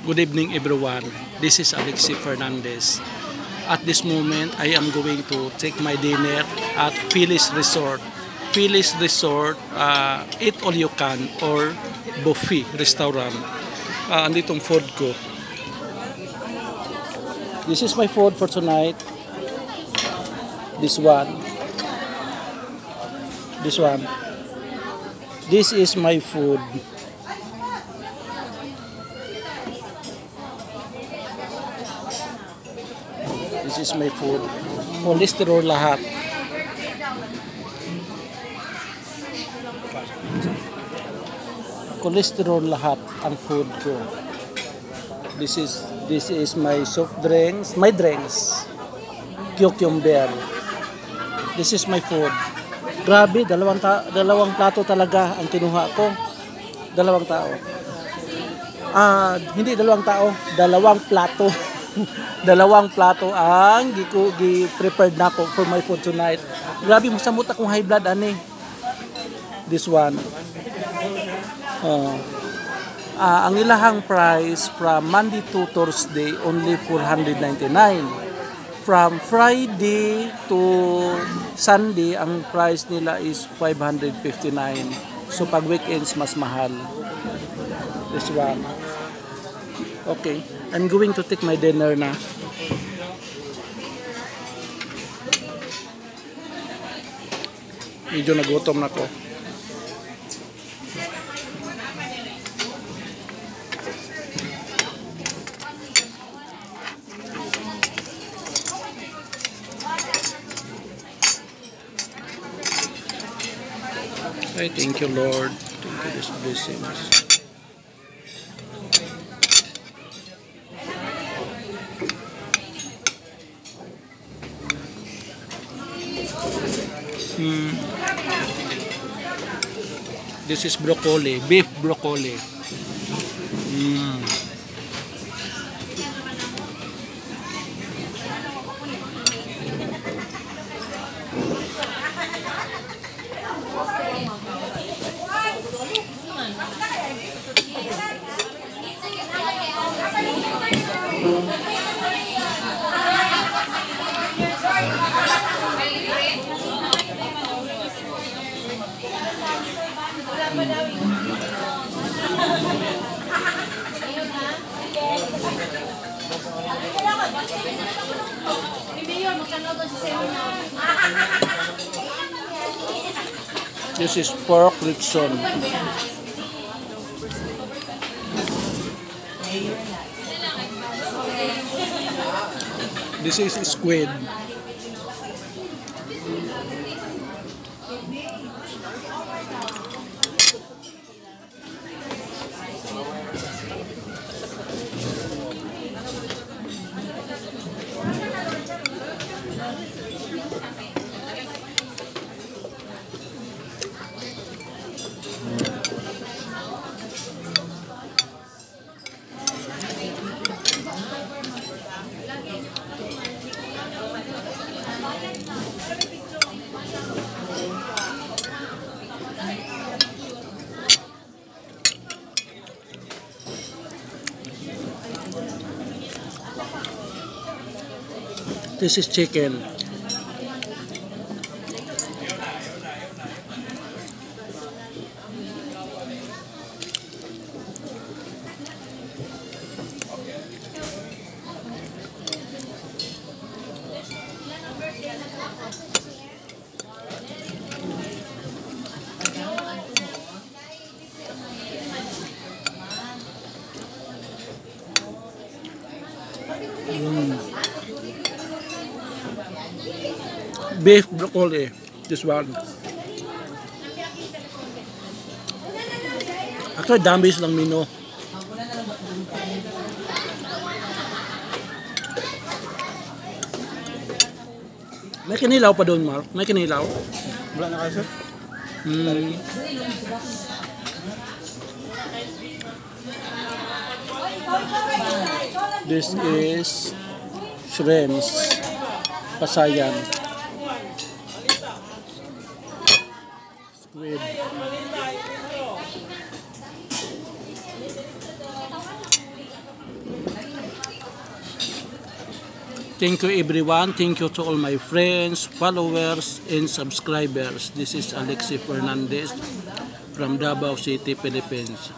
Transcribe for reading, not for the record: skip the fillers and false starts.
Good evening everyone, this is Alexi Fernandez. At this moment, I am going to take my dinner at Phyllis Resort. Phyllis Resort, eat all you can or buffet restaurant. Anditong food ko. This is my food for tonight. This one. This is my food. This is my food. Cholesterol lahat. Cholesterol lahat ang food ko. This is my soft drinks, my drinks. Cucumber. This is my food. Grabe, dalawang plato talaga ang kinuha ko. Dalawang tao. Hindi dalawang tao, dalawang plato. Dalawang plato ang gi-prepared na ko for my food tonight. Grabe, masamot akong high blood ani. This one. Ang ilahang price from Monday to Thursday only 499. From Friday to Sunday ang price nila is 559. So pag weekends mas mahal. This one. Okay, I'm going to take my dinner na. Medyo nagutom na ko. I thank you, Lord. Thank you for these blessings. This is broccoli, beef broccoli. This is pork Lipson. This is squid. This is chicken. Beef broccoli, this one. Actually, dami lang mino. May kinilaw pa doon, Mark? May kinilaw? Wala na kayo, sir? This is shrimps. Pasayan. Squid. Thank you everyone. Thank you to all my friends, followers, and subscribers. This is Alexi Fernandez from Davao City, Philippines.